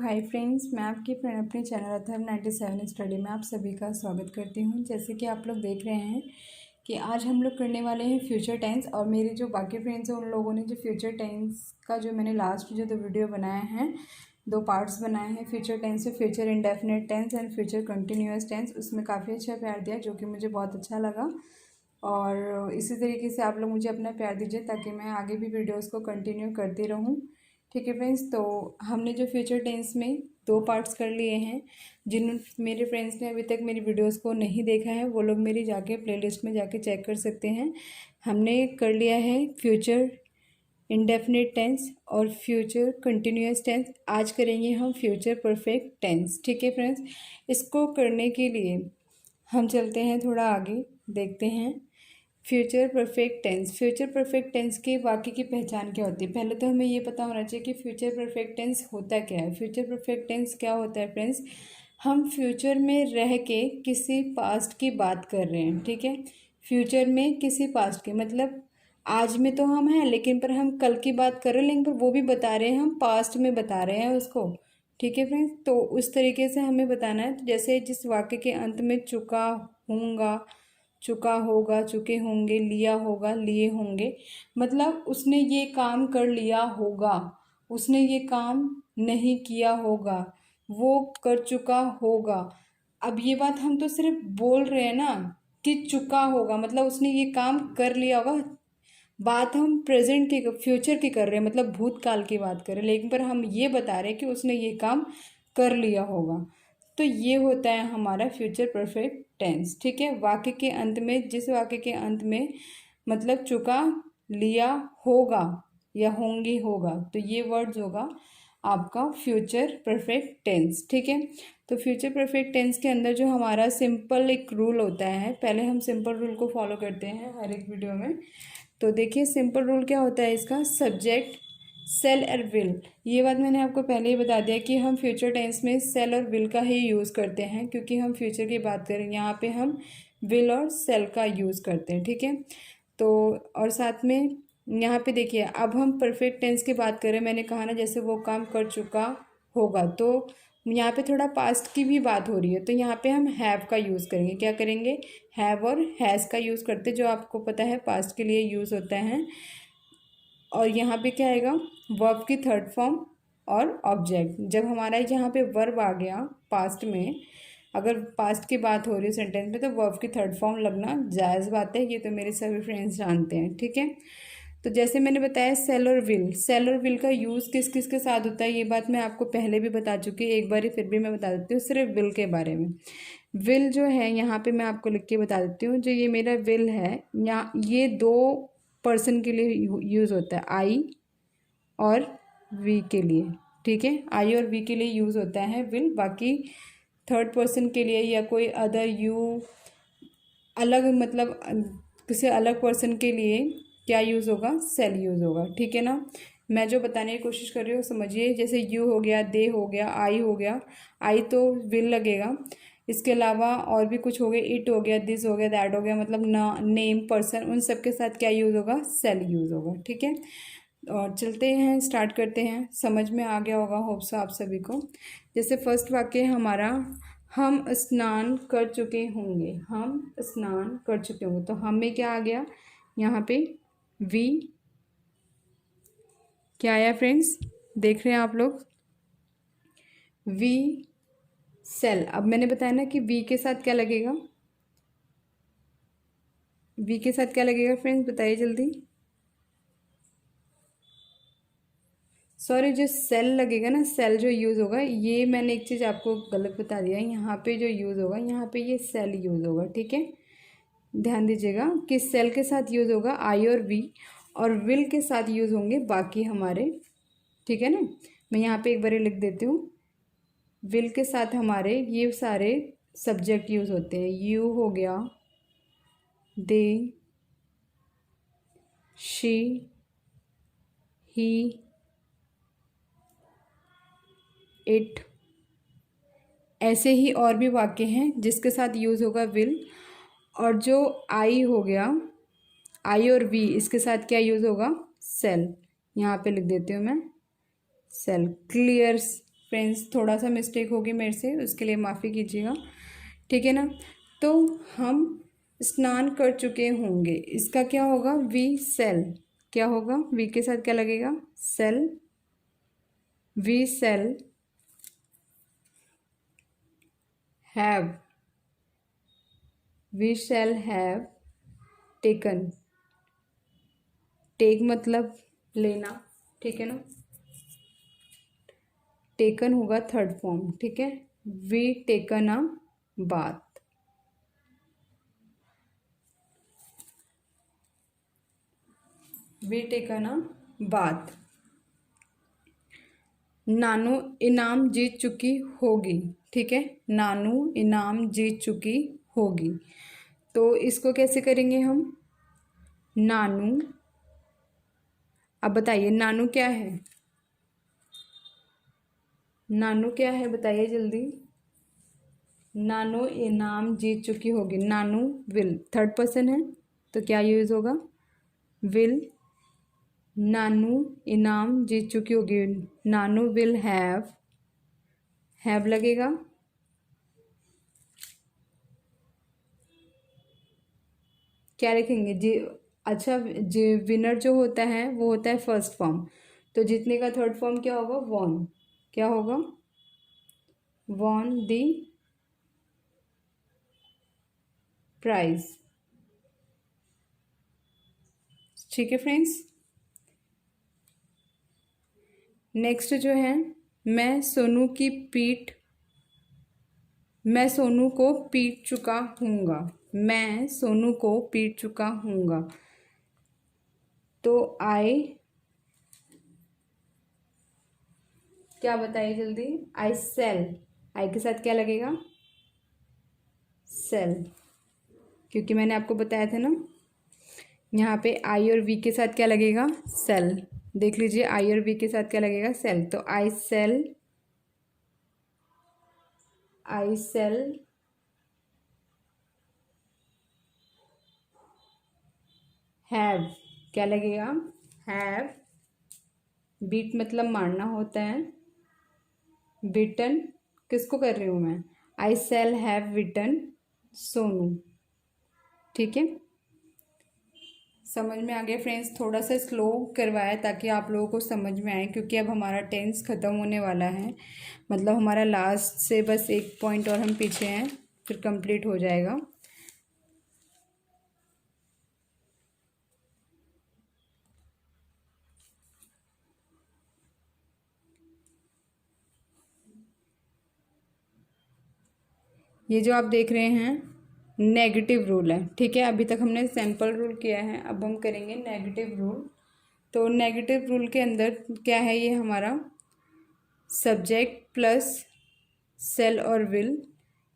Hi friends, मैं आपकी friend अपने चैनल अथर्व 97 स्टडी में आप सभी का स्वागत करती हूं। जैसे कि आप लोग देख रहे हैं कि आज हम लोग करने वाले हैं फ्यूचर टेंस। और मेरे जो बाकी फ्रेंड्स हैं उन लोगों ने जो फ्यूचर टेंस का जो मैंने लास्ट जो 2 वीडियो बनाए हैं, 2 पार्ट्स बनाए हैं फ्यूचर टेंस से, future indefinite tense and future continuous tense, उसमें काफ़ी अच्छा प्यार दिया जो कि मुझे बहुत अच्छा लगा। और इसी तरीके से आप लोग मुझे अपना प्यार दीजिए ताकि मैं आगे भी वीडियोज़ को कंटिन्यू करती रहूँ। ठीक है फ्रेंड्स, तो हमने जो फ्यूचर टेंस में 2 पार्ट्स कर लिए हैं। जिन मेरे फ्रेंड्स ने अभी तक मेरी वीडियोस को नहीं देखा है वो लोग मेरी जाके प्लेलिस्ट में जाके चेक कर सकते हैं। हमने कर लिया है फ्यूचर इंडेफिनिट टेंस और फ्यूचर कंटिन्यूअस टेंस। आज करेंगे हम फ्यूचर परफेक्ट टेंस। ठीक है फ्रेंड्स, इसको करने के लिए हम चलते हैं थोड़ा आगे, देखते हैं future perfect tense. Future perfect tense के वाक्य की पहचान क्या होती है। पहले तो हमें ये पता होना चाहिए कि फ्यूचर परफेक्ट टेंस होता क्या है। फ्यूचर परफेक्ट टेंस क्या होता है फ्रेंड्स, हम फ्यूचर में रह के किसी पास्ट की बात कर रहे हैं। ठीक है, फ्यूचर में किसी पास्ट की मतलब आज में तो हम हैं लेकिन पर हम कल की बात कर रहे हैं, लेकिन पर वो भी बता रहे हैं, हम पास्ट में बता रहे हैं उसको। ठीक है फ्रेंड्स, तो उस तरीके से हमें बताना है। तो जैसे जिस वाक्य के अंत में चुका हूँगा, चुका होगा, चुके होंगे, लिया होगा, लिए होंगे, मतलब उसने ये काम कर लिया होगा, उसने ये काम नहीं किया होगा, वो कर चुका होगा। अब ये बात हम तो सिर्फ बोल रहे हैं ना कि चुका होगा, मतलब उसने ये काम कर लिया होगा। बात हम प्रेजेंट की, फ्यूचर की कर रहे हैं, मतलब भूतकाल की बात कर रहे हैं, लेकिन पर हम ये बता रहे हैं कि उसने ये काम कर लिया होगा। तो ये होता है हमारा फ्यूचर परफेक्ट टेंस। ठीक है, वाक्य के अंत में, जिस वाक्य के अंत में मतलब चुका, लिया, होगा या होंगे होगा, तो ये वर्ड्स होगा आपका फ्यूचर परफेक्ट टेंस। ठीक है, तो फ्यूचर परफेक्ट टेंस के अंदर जो हमारा सिंपल एक रूल होता है, पहले हम सिंपल रूल को फॉलो करते हैं हर एक वीडियो में। तो देखिए सिंपल रूल क्या होता है इसका, सब्जेक्ट, सेल और विल। ये बात मैंने आपको पहले ही बता दिया कि हम फ्यूचर टेंस में सेल और विल का ही यूज़ करते हैं, क्योंकि हम फ्यूचर की बात करें यहाँ पे हम विल और सेल का यूज़ करते हैं। ठीक है, तो और साथ में यहाँ पे देखिए, अब हम परफेक्ट टेंस की बात करें, मैंने कहा ना जैसे वो काम कर चुका होगा, तो यहाँ पे थोड़ा पास्ट की भी बात हो रही है, तो यहाँ पे हम हैव का यूज़ करेंगे। क्या करेंगे, हैव और हैज़ का यूज़ करते, जो आपको पता है पास्ट के लिए यूज़ होता है। और यहाँ पे क्या आएगा, वर्ब की थर्ड फॉर्म और ऑब्जेक्ट। जब हमारा यहाँ पे वर्ब आ गया पास्ट में, अगर पास्ट की बात हो रही है सेंटेंस में, तो वर्ब की थर्ड फॉर्म लगना जायज़ बात है, ये तो मेरे सभी फ्रेंड्स जानते हैं। ठीक है, तो जैसे मैंने बताया सेल और विल, सेल और विल का यूज़ किस किस के साथ होता है, ये बात मैं आपको पहले भी बता चुकी हूँ, एक बार फिर भी मैं बता देती हूँ सिर्फ विल के बारे में। विल जो है यहाँ पे मैं आपको लिख के बता देती हूँ, जो ये मेरा विल है, यहाँ ये 2 पर्सन के लिए यूज़ होता है, आई और वी के लिए। ठीक है, आई और वी के लिए यूज़ होता है विल, बाकी थर्ड पर्सन के लिए या कोई अदर यू, अलग मतलब किसी अलग पर्सन के लिए क्या यूज़ होगा, सेल यूज़ होगा। ठीक है ना, मैं जो बताने की कोशिश कर रही हूँ समझिए। जैसे यू हो गया, दे हो गया, आई हो गया, आई तो विल लगेगा, इसके अलावा और भी कुछ हो गया, इट हो गया, दिस हो गया, दैट हो गया, मतलब ना नेम, पर्सन, उन सब के साथ क्या यूज़ होगा, सेल यूज़ होगा। ठीक है, और चलते हैं, स्टार्ट करते हैं। समझ में आ गया होगा होप्स आप सभी को। जैसे फर्स्ट वाक्य है हमारा, हम स्नान कर चुके होंगे, हम स्नान कर चुके होंगे, तो हम में क्या आ गया यहाँ पे, वी। क्या आया फ्रेंड्स, देख रहे हैं आप लोग, वी सेल। अब मैंने बताया ना कि वी के साथ क्या लगेगा, वी के साथ क्या लगेगा फ्रेंड्स, बताइए जल्दी। सॉरी, जो सेल लगेगा ना, सेल जो यूज़ होगा, ये मैंने एक चीज़ आपको गलत बता दिया, यहाँ पे जो यूज़ होगा, यहाँ पे ये सेल यूज़ होगा। ठीक है, ध्यान दीजिएगा कि सेल के साथ यूज़ होगा आई और वी, और विल के साथ यूज़ होंगे बाकी हमारे। ठीक है ना, मैं यहाँ पे एक बार लिख देती हूँ, विल के साथ हमारे ये सारे सब्जेक्ट यूज़ होते हैं, यू हो गया, दे, शी, ही, इट, ऐसे ही और भी वाक्य हैं जिसके साथ यूज़ होगा विल। और जो आई हो गया, आई और वी, इसके साथ क्या यूज़ होगा, सेल। यहाँ पे लिख देती हूँ मैं, सेल। क्लियर फ्रेंड्स, थोड़ा सा मिस्टेक होगी मेरे से, उसके लिए माफ़ी कीजिएगा, ठीक है ना। तो हम स्नान कर चुके होंगे, इसका क्या होगा, वी सेल, क्या होगा, वी के साथ क्या लगेगा, shall, we shall have, we shall have taken, take मतलब लेना, ठीक है ना, टेकन होगा थर्ड फॉर्म, ठीक है, we taken a bath, we taken a bath. Nanu इनाम जीत चुकी होगी, ठीक है, नानू इनाम जीत चुकी होगी। तो इसको कैसे करेंगे हम, नानू, अब बताइए नानू क्या है, नानू क्या है बताइए जल्दी, नानू इनाम जीत चुकी होगी, नानू विल, थर्ड पर्सन है तो क्या यूज़ होगा, विल, नानू इनाम जीत चुकी होगी, नानू विल हैव लगेगा, क्या लिखेंगे जी, अच्छा जी, विनर जो होता है वो होता है फर्स्ट फॉर्म, तो जीतने का थर्ड फॉर्म क्या होगा, वॉन, क्या होगा, वॉन दी प्राइज, ठीक है फ्रेंड्स। नेक्स्ट जो है, मैं सोनू की पीठ, मैं सोनू को पीट चुका हूँगा, मैं सोनू को पीट चुका हूँगा, तो आई, क्या बताइए जल्दी, आई सेल, आई के साथ क्या लगेगा, सेल, क्योंकि मैंने आपको बताया था ना, यहाँ पे आई और वी के साथ क्या लगेगा, सेल, देख लीजिए आई और वी के साथ क्या लगेगा, सेल, तो आई सेल, आई सेल हैव, क्या लगेगा, हैव, बीट मतलब मारना होता है, बिटन, किसको कर रही हूँ मैं, आई सेल हैव बिटन सोनू, ठीक है, समझ में आ गया फ्रेंड्स, थोड़ा सा स्लो करवाया ताकि आप लोगों को समझ में आए, क्योंकि अब हमारा टेंस ख़त्म होने वाला है, मतलब हमारा लास्ट से बस एक पॉइंट और हम पीछे हैं, फिर कंप्लीट हो जाएगा। ये जो आप देख रहे हैं नेगेटिव रूल है, ठीक है, अभी तक हमने सैम्पल रूल किया है, अब हम करेंगे नेगेटिव रूल। तो नेगेटिव रूल के अंदर क्या है, ये हमारा सब्जेक्ट प्लस सेल और विल,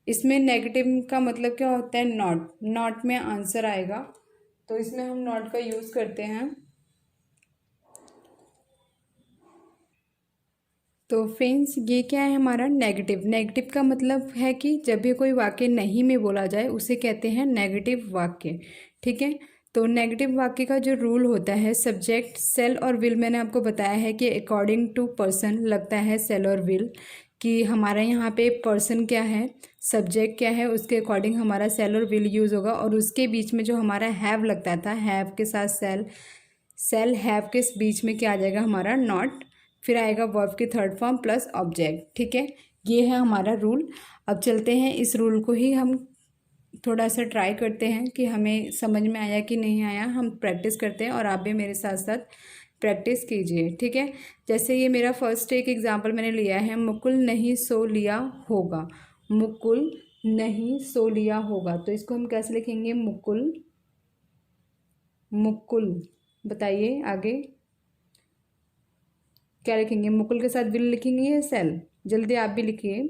इसमें नेगेटिव का मतलब क्या होता है, नॉट, नॉट में आंसर आएगा, तो इसमें हम नॉट का यूज़ करते हैं। तो फ्रेंड्स ये क्या है हमारा नेगेटिव, नेगेटिव का मतलब है कि जब भी कोई वाक्य नहीं में बोला जाए उसे कहते हैं नेगेटिव वाक्य, ठीक है। तो नेगेटिव वाक्य का जो रूल होता है, सब्जेक्ट सेल और विल, मैंने आपको बताया है कि अकॉर्डिंग टू पर्सन लगता है सेल और विल, कि हमारा यहाँ पे पर्सन क्या है, सब्जेक्ट क्या है, उसके अकॉर्डिंग हमारा सेल और विल यूज़ होगा, और उसके बीच में जो हमारा हैव लगता था, हैव के साथ सेल, सेल हैव के बीच में क्या आ जाएगा हमारा नॉट, फिर आएगा वर्ब की थर्ड फॉर्म प्लस ऑब्जेक्ट, ठीक है, ये है हमारा रूल। अब चलते हैं इस रूल को ही हम थोड़ा सा ट्राई करते हैं कि हमें समझ में आया कि नहीं आया, हम प्रैक्टिस करते हैं और आप भी मेरे साथ साथ प्रैक्टिस कीजिए, ठीक है। जैसे ये मेरा फर्स्ट एक एग्जांपल मैंने लिया है, मुकुल नहीं सो लिया होगा, मुकुल नहीं सो लिया होगा, तो इसको हम कैसे लिखेंगे, मुकुल, मुकुल, बताइए आगे क्या लिखेंगे, मुकुल के साथ विल लिखेंगे या सेल, जल्दी आप भी लिखिए,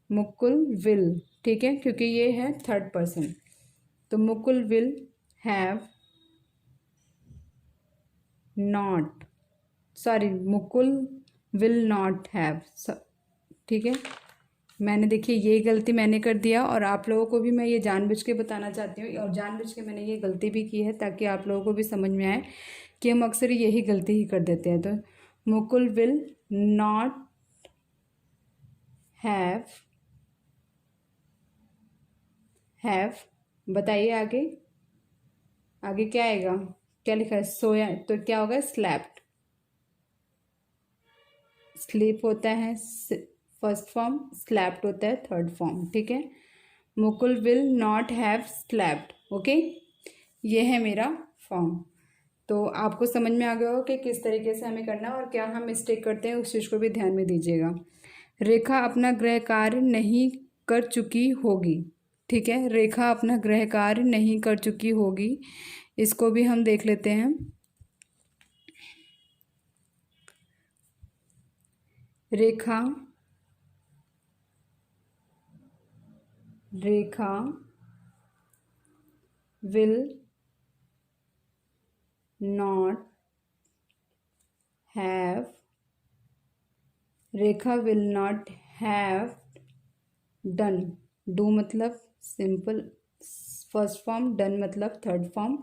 मुकुल विल, ठीक है, क्योंकि ये है थर्ड पर्सन, तो Mukul will have not, sorry Mukul will not have, ठीक है। मैंने देखिए ये गलती मैंने कर दिया, और आप लोगों को भी मैं ये जानबूझ के बताना चाहती हूँ, और जानबूझ के मैंने ये गलती भी की है ताकि आप लोगों को भी समझ में आए कि हम अक्सर यही गलती ही कर देते हैं। तो Mukul will not have, have. बताइए आगे, आगे क्या आएगा, क्या लिखा है, सोया, तो क्या होगा, स्लैप्ड। स्लीप होता है फर्स्ट फॉर्म, स्लैप्ड होता है थर्ड फॉर्म, ठीक है। Mukul will not have slapped, okay. ये है मेरा फॉर्म। तो आपको समझ में आ गया होगा कि किस तरीके से हमें करना है और क्या हम मिस्टेक करते हैं, उस चीज़ को भी ध्यान में दीजिएगा। रेखा अपना गृह कार्य नहीं कर चुकी होगी, ठीक है। रेखा अपना गृह कार्य नहीं कर चुकी होगी, इसको भी हम देख लेते हैं। Rekha, Rekha will not have, Rekha will not have done. Do मतलब सिंपल फर्स्ट फॉर्म, डन मतलब थर्ड फॉर्म।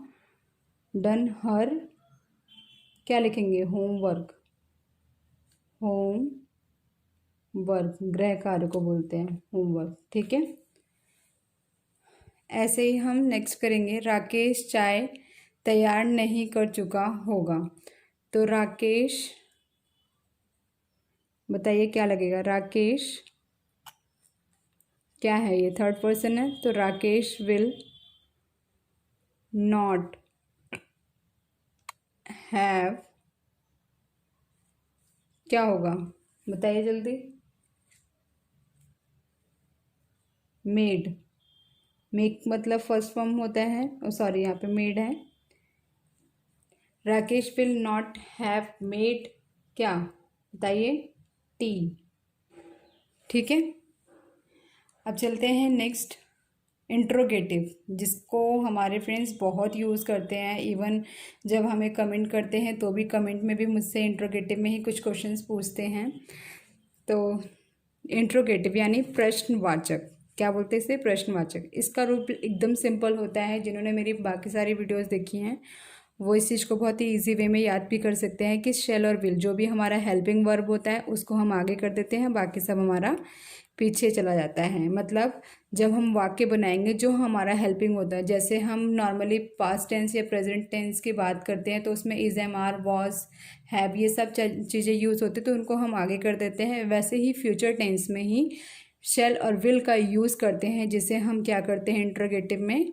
डन हर, क्या लिखेंगे, होमवर्क, होम वर्क, गृह कार्य को बोलते हैं होमवर्क, ठीक है। ऐसे ही हम नेक्स्ट करेंगे, राकेश चाय तैयार नहीं कर चुका होगा। तो राकेश, बताइए क्या लगेगा, राकेश क्या है, ये थर्ड पर्सन है, तो राकेश विल नॉट हैव, क्या होगा, बताइए जल्दी, मेड। मेक मतलब फर्स्ट फॉर्म होता है, सॉरी यहाँ पे मेड है। Rakesh will not have made, क्या, बताइए, टी, ठीक है। अब चलते हैं नेक्स्ट, इंट्रोगेटिव, जिसको हमारे फ्रेंड्स बहुत यूज़ करते हैं। इवन जब हमें कमेंट करते हैं तो भी कमेंट में भी मुझसे इंट्रोगेटिव में ही कुछ क्वेश्चंस पूछते हैं। तो इंट्रोगेटिव यानी प्रश्नवाचक, क्या बोलते हैं इसे, प्रश्नवाचक। इसका रूप एकदम सिंपल होता है, जिन्होंने मेरी बाकी सारी वीडियोस देखी हैं वो इस चीज़ को बहुत ही इजी वे में याद भी कर सकते हैं कि शेल और विल, जो भी हमारा हेल्पिंग वर्ब होता है उसको हम आगे कर देते हैं, बाकी सब हमारा पीछे चला जाता है। मतलब जब हम वाक्य बनाएंगे जो हमारा हेल्पिंग होता है, जैसे हम नॉर्मली पास्ट टेंस या प्रेजेंट टेंस की बात करते हैं तो उसमें is, am, are, was, have, ये सब चीज़ें यूज़ होती है तो उनको हम आगे कर देते हैं। वैसे ही फ्यूचर टेंस में ही शेल और विल का यूज़ करते हैं, जिसे हम क्या करते हैं, इंट्रोगेटिव में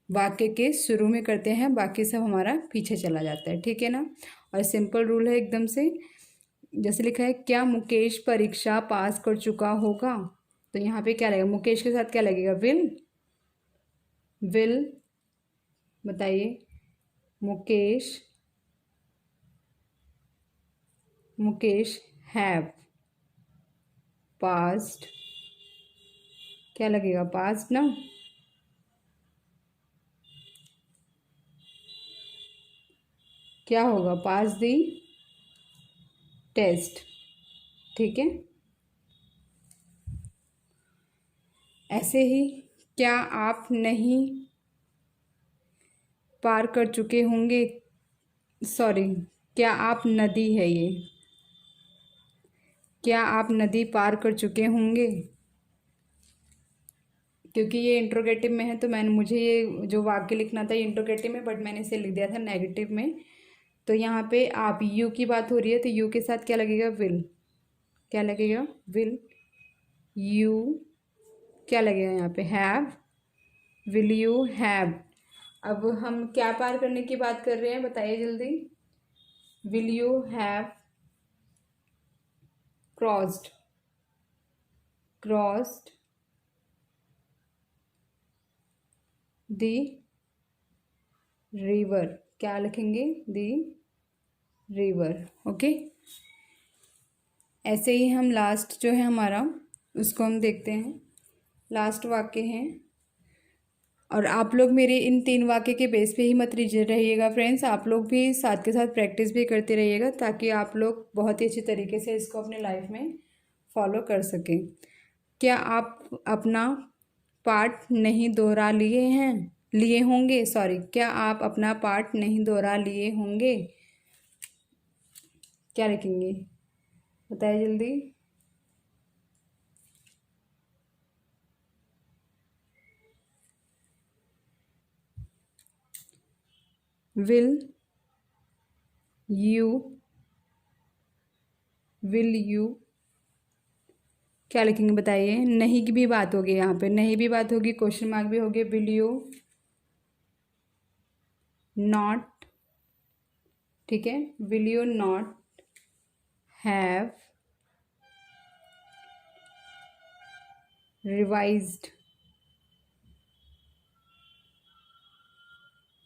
वाक्य के शुरू में करते हैं, बाकी सब हमारा पीछे चला जाता है, ठीक है ना। और सिंपल रूल है एकदम से, जैसे लिखा है, क्या मुकेश परीक्षा पास कर चुका होगा, तो यहाँ पे क्या लगेगा, मुकेश के साथ क्या लगेगा, विल, विल, बताइए, मुकेश, मुकेश हैव पास्ड, क्या लगेगा, पास्ड ना, क्या होगा, पास दी टेस्ट, ठीक है। ऐसे ही, क्या आप नहीं पार कर चुके होंगे, सॉरी, क्या आप नदी है ये, क्या आप नदी पार कर चुके होंगे, क्योंकि ये इंट्रोगेटिव में है तो मैंने, मुझे ये जो वाक्य लिखना था ये इंट्रोगेटिव में, बट मैंने इसे लिख दिया था नेगेटिव में। तो यहाँ पे आप, यू की बात हो रही है तो यू के साथ क्या लगेगा, विल, क्या लगेगा, विल, यू, क्या लगेगा यहाँ पे, हैव, विल यू हैव। अब हम क्या पार करने की बात कर रहे हैं, बताइए जल्दी, will you have crossed, crossed the river, क्या लिखेंगे, दी रिवर, ओके। ऐसे ही हम लास्ट जो है हमारा, उसको हम देखते हैं, लास्ट वाक्य है। और आप लोग मेरे इन 3 वाक्य के बेस पे ही मत रहिएगा फ्रेंड्स, आप लोग भी साथ के साथ प्रैक्टिस भी करते रहिएगा, ताकि आप लोग बहुत ही अच्छी तरीके से इसको अपने लाइफ में फॉलो कर सकें। क्या आप अपना पार्ट नहीं दोहरा लिए होंगे, सॉरी, क्या आप अपना पार्ट नहीं दोहरा लिए होंगे, क्या लिखेंगे, बताइए जल्दी, विल यू क्या लिखेंगे बताइए। नहीं की भी बात होगी, यहाँ पे नहीं भी बात होगी, क्वेश्चन मार्क भी होगी। विल यू नॉट, ठीक है, will you not have revised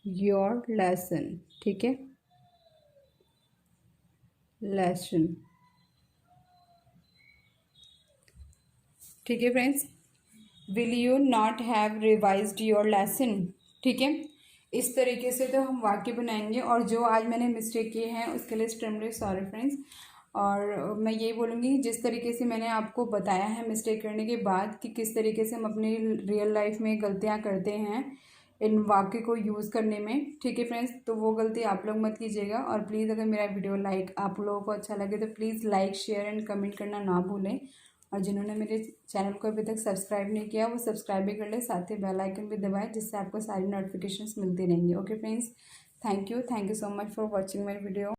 your lesson, ठीक है, लेसन, ठीक है friends. Will you not have revised your lesson, ठीक है। इस तरीके से तो हम वाक्य बनाएंगे, और जो आज मैंने मिस्टेक किए हैं उसके लिए एक्सट्रीमली सॉरी फ्रेंड्स। और मैं यही बोलूँगी, जिस तरीके से मैंने आपको बताया है मिस्टेक करने के बाद कि किस तरीके से हम अपनी रियल लाइफ में गलतियाँ करते हैं इन वाक्य को यूज़ करने में, ठीक है फ्रेंड्स, तो वो गलती आप लोग मत कीजिएगा। और प्लीज़ अगर मेरा वीडियो आप लोगों को अच्छा लगे तो please like share and comment करना ना भूलें। और जिन्होंने मेरे चैनल को अभी तक सब्सक्राइब नहीं किया वो सब्सक्राइब भी कर ले, साथ ही बेल आइकन भी दबाएं, जिससे आपको सारी नोटिफिकेशंस मिलती रहेंगी। Okay friends, thank you so much for watching my video.